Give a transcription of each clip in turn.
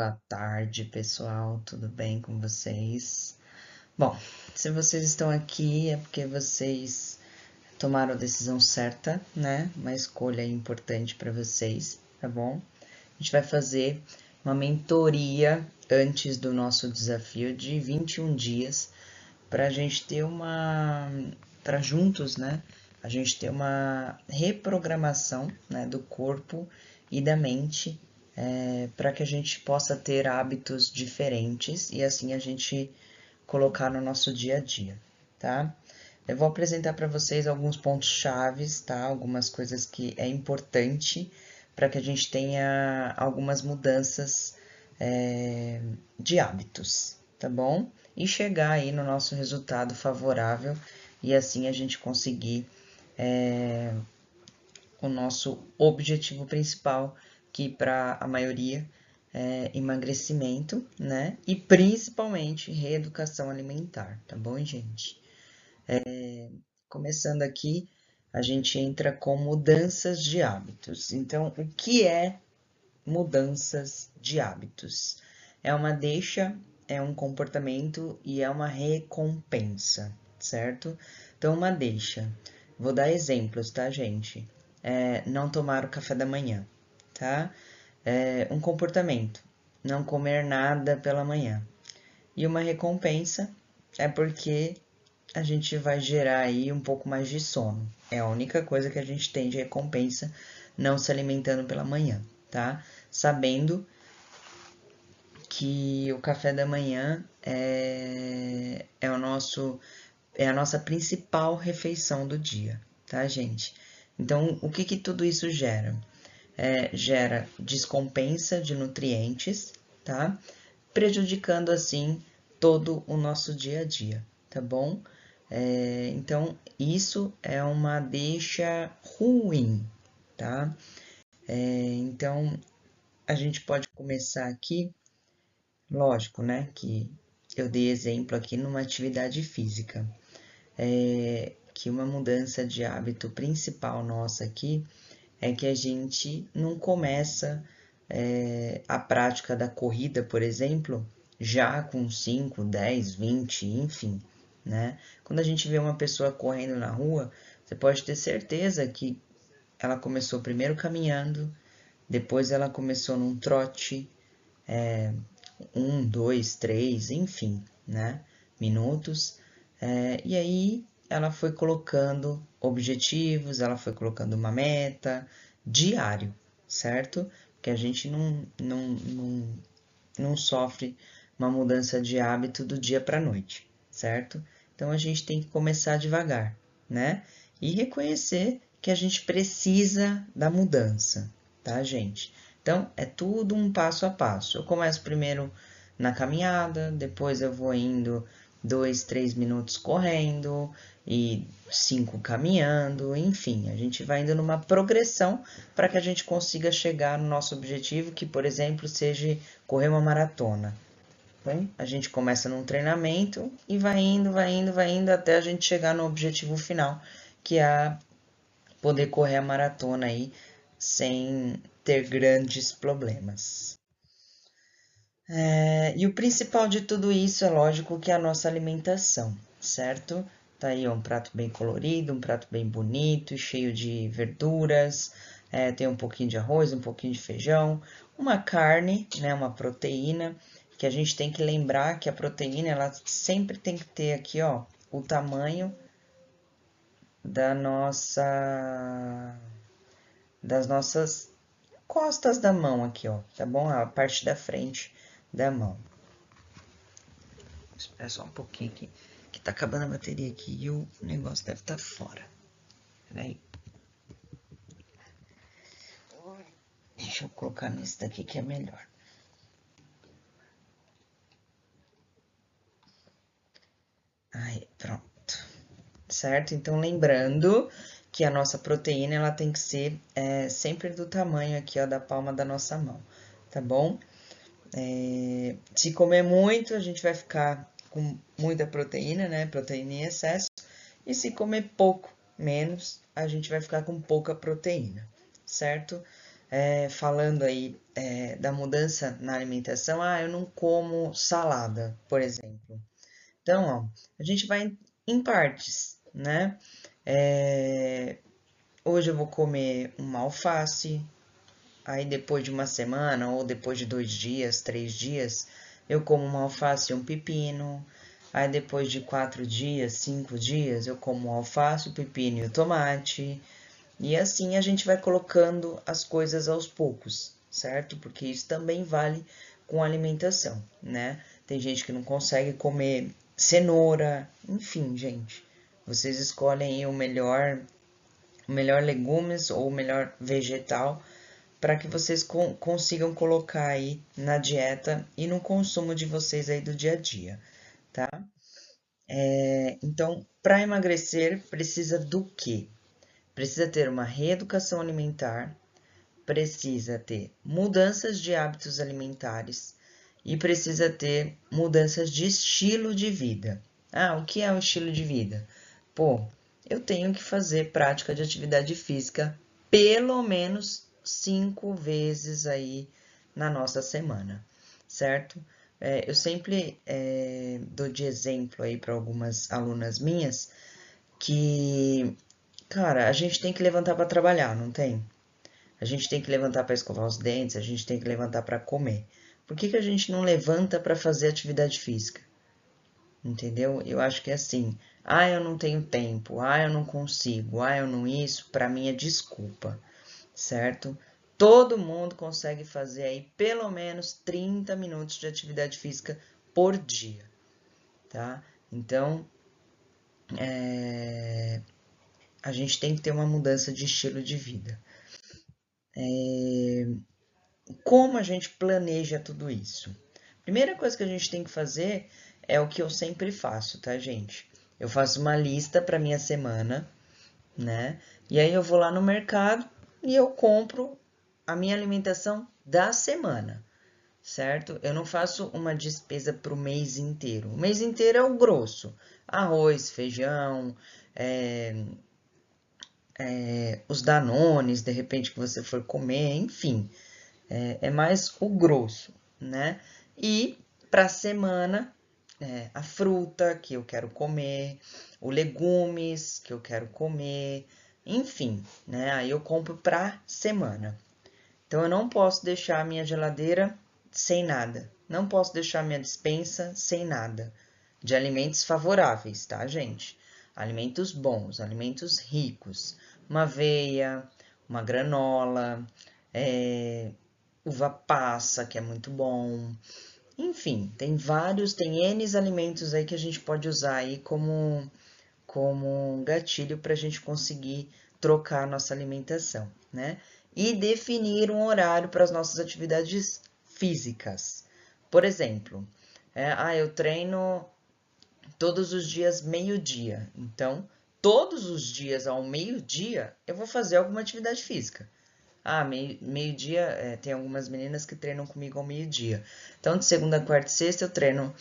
Boa tarde, pessoal. Tudo bem com vocês? Bom, se vocês estão aqui é porque vocês tomaram a decisão certa, né? Uma escolha importante para vocês, tá bom? A gente vai fazer uma mentoria antes do nosso desafio de 21 dias para a gente ter para juntos, né? A gente ter uma reprogramação, né, do corpo e da mente para que a gente possa ter hábitos diferentes e assim a gente colocar no nosso dia a dia, tá? Eu vou apresentar para vocês alguns pontos chaves, tá? Algumas coisas que é importante para que a gente tenha algumas mudanças de hábitos, tá bom? E chegar aí no nosso resultado favorável e assim a gente conseguir o nosso objetivo principal, que para a maioria é emagrecimento, né? E principalmente reeducação alimentar, tá bom, gente? Começando aqui, a gente entra com mudanças de hábitos. Então, o que é mudanças de hábitos? É uma deixa, é um comportamento e é uma recompensa, certo? Então, uma deixa. Vou dar exemplos, tá, gente? Não tomar o café da manhã, tá? Um comportamento, não comer nada pela manhã. E uma recompensa é porque a gente vai gerar aí um pouco mais de sono. É a única coisa que a gente tem de recompensa não se alimentando pela manhã, tá? Sabendo que o café da manhã é a nossa principal refeição do dia, tá, gente? Então, o que tudo isso gera? Gera descompensa de nutrientes, tá? Prejudicando assim todo o nosso dia a dia, tá bom? Então, isso é uma deixa ruim, tá? Então, a gente pode começar aqui, lógico, né? Que eu dei exemplo aqui numa atividade física. Que uma mudança de hábito principal nossa aqui é que a gente não começa a prática da corrida, por exemplo, já com 5, 10, 20, enfim, né? Quando a gente vê uma pessoa correndo na rua, você pode ter certeza que ela começou primeiro caminhando, depois ela começou num trote, 2, 3, enfim, né? Minutos. E aí ela foi colocando objetivos, ela foi colocando uma meta diário, certo? Porque a gente não sofre uma mudança de hábito do dia para a noite, certo? Então a gente tem que começar devagar, né? E reconhecer que a gente precisa da mudança, tá, gente? Então é tudo um passo a passo. Eu começo primeiro na caminhada, depois eu vou indo 2, 3 minutos correndo e 5 caminhando, enfim, a gente vai indo numa progressão para que a gente consiga chegar no nosso objetivo, que, por exemplo, seja correr uma maratona. Então, a gente começa num treinamento e vai indo, vai indo, vai indo até a gente chegar no objetivo final, que é poder correr a maratona aí sem ter grandes problemas. E o principal de tudo isso é lógico que é a nossa alimentação, certo? Tá aí um prato bem colorido, um prato bem bonito, cheio de verduras, tem um pouquinho de arroz, um pouquinho de feijão, uma carne, né, uma proteína, que a gente tem que lembrar que a proteína, ela sempre tem que ter aqui, ó, o tamanho da das nossas costas da mão aqui, ó, tá bom? A parte da frente da mão. Espera só um pouquinho aqui, que tá acabando a bateria aqui e o negócio deve estar fora. Peraí. Deixa eu colocar nesse daqui que é melhor. Aí, pronto. Certo? Então, lembrando que a nossa proteína, ela tem que ser sempre do tamanho aqui, ó, da palma da nossa mão, tá bom? Se comer muito, a gente vai ficar com muita proteína, né? Proteína em excesso. E se comer pouco, menos, a gente vai ficar com pouca proteína, certo? falando aí da mudança na alimentação, eu não como salada, por exemplo. Então, ó, a gente vai em partes, né? Hoje eu vou comer uma alface, aí depois de uma semana ou depois de 2 dias, 3 dias, eu como uma alface e um pepino. Aí depois de 4 dias, 5 dias, eu como o alface, o pepino e o tomate. E assim a gente vai colocando as coisas aos poucos, certo? Porque isso também vale com alimentação, né? Tem gente que não consegue comer cenoura, enfim, gente. Vocês escolhem aí o melhor legumes ou o melhor vegetal para que vocês consigam colocar aí na dieta e no consumo de vocês aí do dia a dia, tá? Então, para emagrecer, precisa do quê? Precisa ter uma reeducação alimentar, precisa ter mudanças de hábitos alimentares e precisa ter mudanças de estilo de vida. O que é o estilo de vida? Pô, eu tenho que fazer prática de atividade física pelo menos 5 vezes aí na nossa semana, certo? Eu sempre dou de exemplo aí para algumas alunas minhas que, cara, a gente tem que levantar para trabalhar, não tem? A gente tem que levantar para escovar os dentes, a gente tem que levantar para comer. Por que a gente não levanta para fazer atividade física? Entendeu? Eu acho que é assim. Eu não tenho tempo. Eu não consigo. Eu não isso. Para mim é desculpa, certo? Todo mundo consegue fazer aí pelo menos 30 minutos de atividade física por dia, tá? Então, a gente tem que ter uma mudança de estilo de vida. Como a gente planeja tudo isso? Primeira coisa que a gente tem que fazer é o que eu sempre faço, tá, gente? Eu faço uma lista para minha semana, né? E aí eu vou lá no mercado e eu compro a minha alimentação da semana, certo? Eu não faço uma despesa para o mês inteiro. O mês inteiro é o grosso: arroz, feijão, os danones, de repente que você for comer, enfim. É mais o grosso, né? E para a semana, a fruta que eu quero comer, os legumes que eu quero comer, enfim, né? Aí eu compro para semana. Então eu não posso deixar a minha geladeira sem nada. Não posso deixar a minha despensa sem nada de alimentos favoráveis, tá, gente? Alimentos bons, alimentos ricos. Uma aveia, uma granola, uva passa, que é muito bom. Enfim, tem N alimentos aí que a gente pode usar aí como um gatilho para a gente conseguir trocar a nossa alimentação, né? E definir um horário para as nossas atividades físicas. Por exemplo, eu treino todos os dias meio-dia. Então, todos os dias ao meio-dia eu vou fazer alguma atividade física. Meio-dia, tem algumas meninas que treinam comigo ao meio-dia. Então, de segunda, quarta e sexta eu treino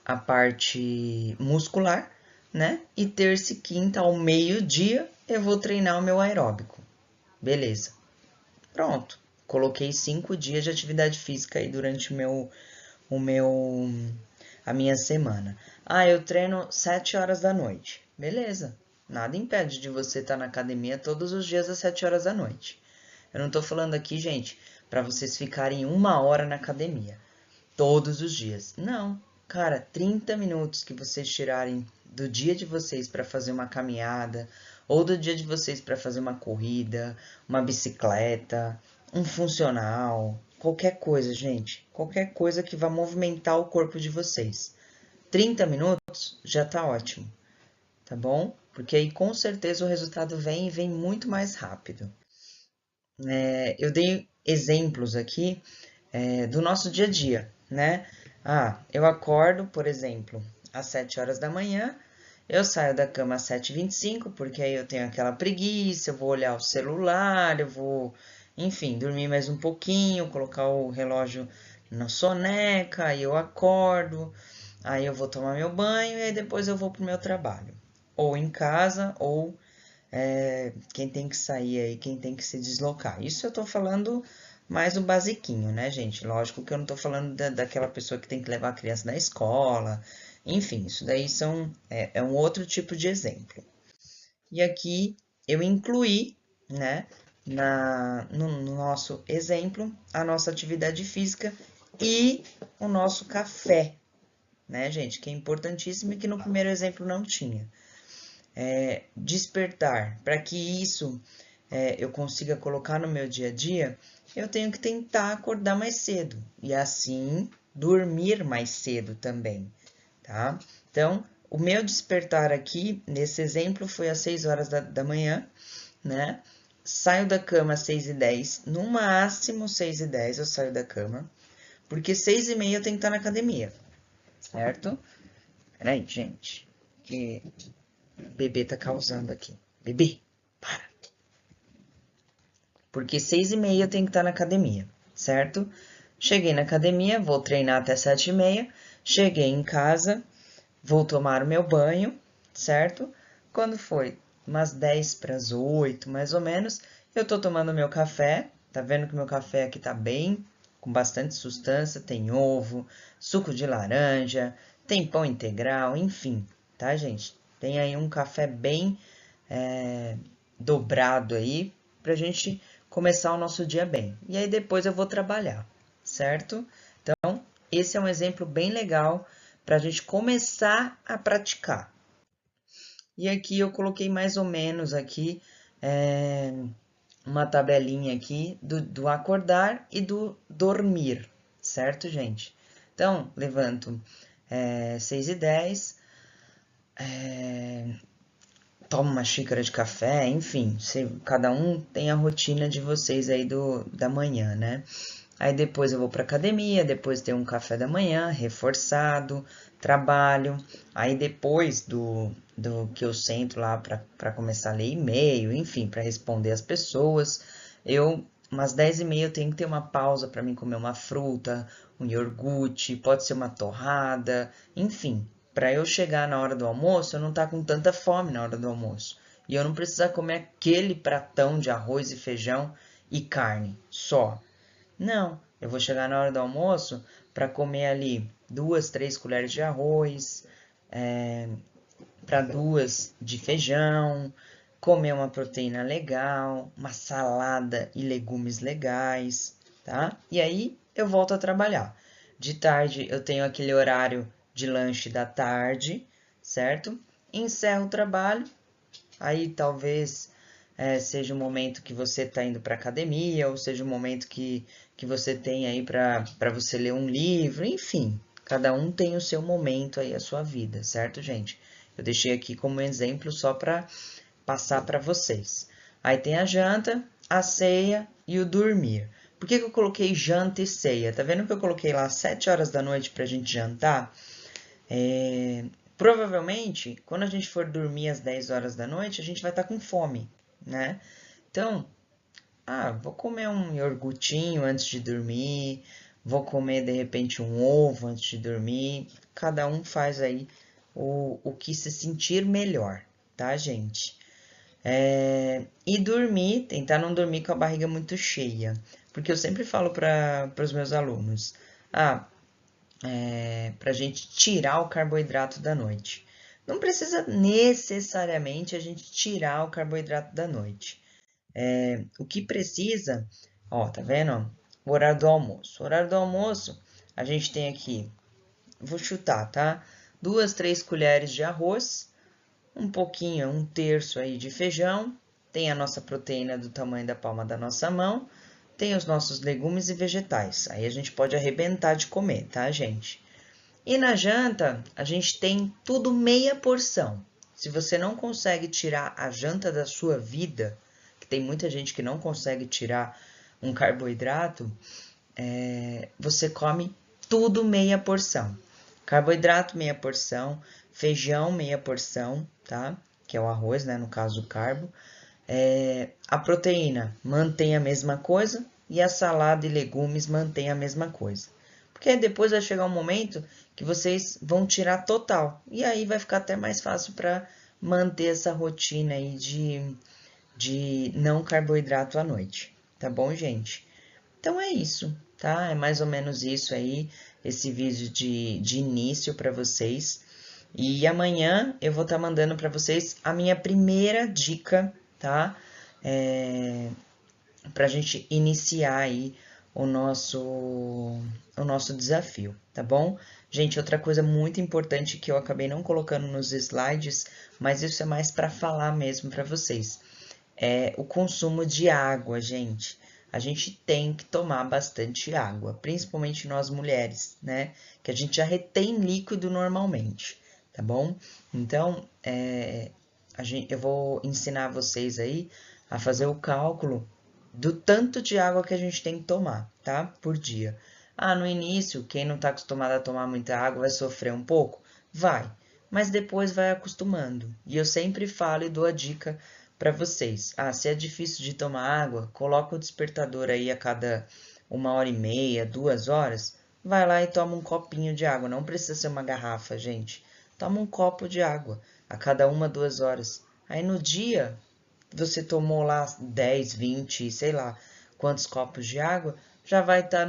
a parte muscular, né? E terça e quinta ao meio-dia eu vou treinar o meu aeróbico. Beleza. Pronto. Coloquei 5 dias de atividade física aí durante a minha semana. Eu treino 7 horas da noite. Beleza. Nada impede de você estar na academia todos os dias às 7 horas da noite. Eu não tô falando aqui, gente, para vocês ficarem 1 hora na academia todos os dias. Não, cara, 30 minutos que vocês tirarem do dia de vocês para fazer uma caminhada, ou do dia de vocês para fazer uma corrida, uma bicicleta, um funcional, qualquer coisa, gente. Qualquer coisa que vá movimentar o corpo de vocês. 30 minutos já tá ótimo, tá bom? Porque aí com certeza o resultado vem e vem muito mais rápido. Eu dei exemplos aqui do nosso dia a dia, né? Eu acordo, por exemplo, às 7 horas da manhã, eu saio da cama às 7h25, porque aí eu tenho aquela preguiça, eu vou olhar o celular, eu vou, enfim, dormir mais um pouquinho, colocar o relógio na soneca, aí eu acordo, aí eu vou tomar meu banho e aí depois eu vou pro meu trabalho. Ou em casa, ou quem tem que sair aí, quem tem que se deslocar. Isso eu tô falando mais o basiquinho, né, gente? Lógico que eu não tô falando daquela pessoa que tem que levar a criança na escola. Enfim, isso daí é um outro tipo de exemplo. E aqui eu incluí, né, no nosso exemplo, a nossa atividade física e o nosso café, né, gente? Que é importantíssimo e que no primeiro exemplo não tinha. Despertar, para que isso eu consiga colocar no meu dia a dia, eu tenho que tentar acordar mais cedo e assim dormir mais cedo também, tá? Então, o meu despertar aqui, nesse exemplo, foi às 6 horas da manhã, né? Saio da cama às 6h10, no máximo 6h10 eu saio da cama, porque 6h30 eu tenho que estar na academia, certo? Peraí, gente, que o bebê tá causando aqui. Bebê, para! Porque 6h30 eu tenho que estar na academia, certo? Cheguei na academia, vou treinar até 7h30, cheguei em casa, vou tomar o meu banho, certo? Quando foi umas 10 para as 8, mais ou menos, eu tô tomando meu café. Tá vendo que meu café aqui tá bem, com bastante sustância, tem ovo, suco de laranja, tem pão integral, enfim, tá, gente? Tem aí um café bem dobrado aí pra gente começar o nosso dia bem. E aí depois eu vou trabalhar, certo? Então, esse é um exemplo bem legal para a gente começar a praticar. E aqui eu coloquei mais ou menos aqui uma tabelinha aqui do acordar e do dormir, certo, gente? Então, levanto 6h10, tomo uma xícara de café, enfim, cada um tem a rotina de vocês aí da manhã, né? Aí depois eu vou para academia, depois tem um café da manhã reforçado, trabalho. Aí depois do que eu sento lá para começar a ler e-mail, enfim, para responder as pessoas, umas 10h30 eu tenho que ter uma pausa para mim comer uma fruta, um iogurte, pode ser uma torrada, enfim, para eu chegar na hora do almoço, eu não tá com tanta fome na hora do almoço. E eu não precisar comer aquele pratão de arroz e feijão e carne só. Não, eu vou chegar na hora do almoço para comer ali 2, 3 colheres de arroz, para 2 de feijão, comer uma proteína legal, uma salada e legumes legais, tá? E aí eu volto a trabalhar. De tarde eu tenho aquele horário de lanche da tarde, certo? Encerro o trabalho, aí talvez seja o momento que você está indo para academia, ou seja o momento que você tem aí para você ler um livro, enfim, cada um tem o seu momento aí, a sua vida, certo, gente? Eu deixei aqui como exemplo só para passar para vocês. Aí tem a janta, a ceia e o dormir. Por que eu coloquei janta e ceia? Tá vendo que eu coloquei lá 7 horas da noite para a gente jantar? Provavelmente, quando a gente for dormir às 10 horas da noite, a gente vai estar com fome, né? Então, vou comer um iogurtinho antes de dormir, vou comer de repente um ovo antes de dormir. Cada um faz aí o que se sentir melhor, tá, gente? E dormir, tentar não dormir com a barriga muito cheia, porque eu sempre falo para os meus alunos, para a gente tirar o carboidrato da noite. Não precisa necessariamente a gente tirar o carboidrato da noite. O que precisa, ó, tá vendo? O horário do almoço. O horário do almoço, a gente tem aqui, vou chutar, tá? 2, 3 colheres de arroz, um pouquinho, 1/3 aí de feijão, tem a nossa proteína do tamanho da palma da nossa mão, tem os nossos legumes e vegetais. Aí a gente pode arrebentar de comer, tá, gente? E na janta, a gente tem tudo meia porção. Se você não consegue tirar a janta da sua vida, que tem muita gente que não consegue tirar um carboidrato, você come tudo meia porção. Carboidrato, meia porção, feijão, meia porção, tá? Que é o arroz, né? No caso, o carbo. A proteína mantém a mesma coisa e a salada e legumes mantém a mesma coisa. Porque depois vai chegar um momento que vocês vão tirar total. E aí vai ficar até mais fácil para manter essa rotina aí de não carboidrato à noite, tá bom, gente? Então é isso, tá? É mais ou menos isso aí, esse vídeo de início para vocês. E amanhã eu vou estar mandando para vocês a minha primeira dica, tá? Para a gente iniciar aí o nosso desafio, tá bom? Gente, outra coisa muito importante que eu acabei não colocando nos slides, mas isso é mais para falar mesmo para vocês, é o consumo de água, gente. A gente tem que tomar bastante água, principalmente nós mulheres, né? Que a gente já retém líquido normalmente, tá bom? Então, eu vou ensinar vocês aí a fazer o cálculo do tanto de água que a gente tem que tomar, tá? Por dia. Ah, no início, quem não está acostumado a tomar muita água vai sofrer um pouco? Vai, mas depois vai acostumando. E eu sempre falo e dou a dica para vocês. Ah, se é difícil de tomar água, coloca o despertador aí a cada 1h30, 2 horas. Vai lá e toma um copinho de água. Não precisa ser uma garrafa, gente. Toma um copo de água a cada 1, 2 horas. Aí no dia você tomou lá 10, 20, sei lá quantos copos de água, já vai estar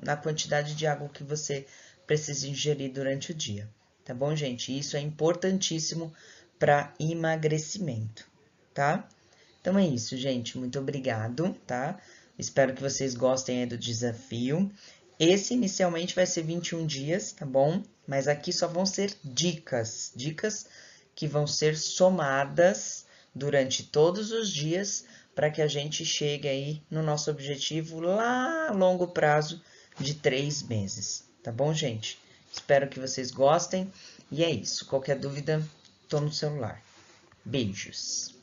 na quantidade de água que você precisa ingerir durante o dia. Tá bom, gente? Isso é importantíssimo para emagrecimento, tá? Então é isso, gente. Muito obrigado, tá? Espero que vocês gostem aí do desafio. Esse inicialmente vai ser 21 dias, tá bom? Mas aqui só vão ser dicas, dicas que vão ser somadas durante todos os dias para que a gente chegue aí no nosso objetivo lá a longo prazo de 3 meses, tá bom, gente? Espero que vocês gostem e é isso. Qualquer dúvida, tô no celular. Beijos!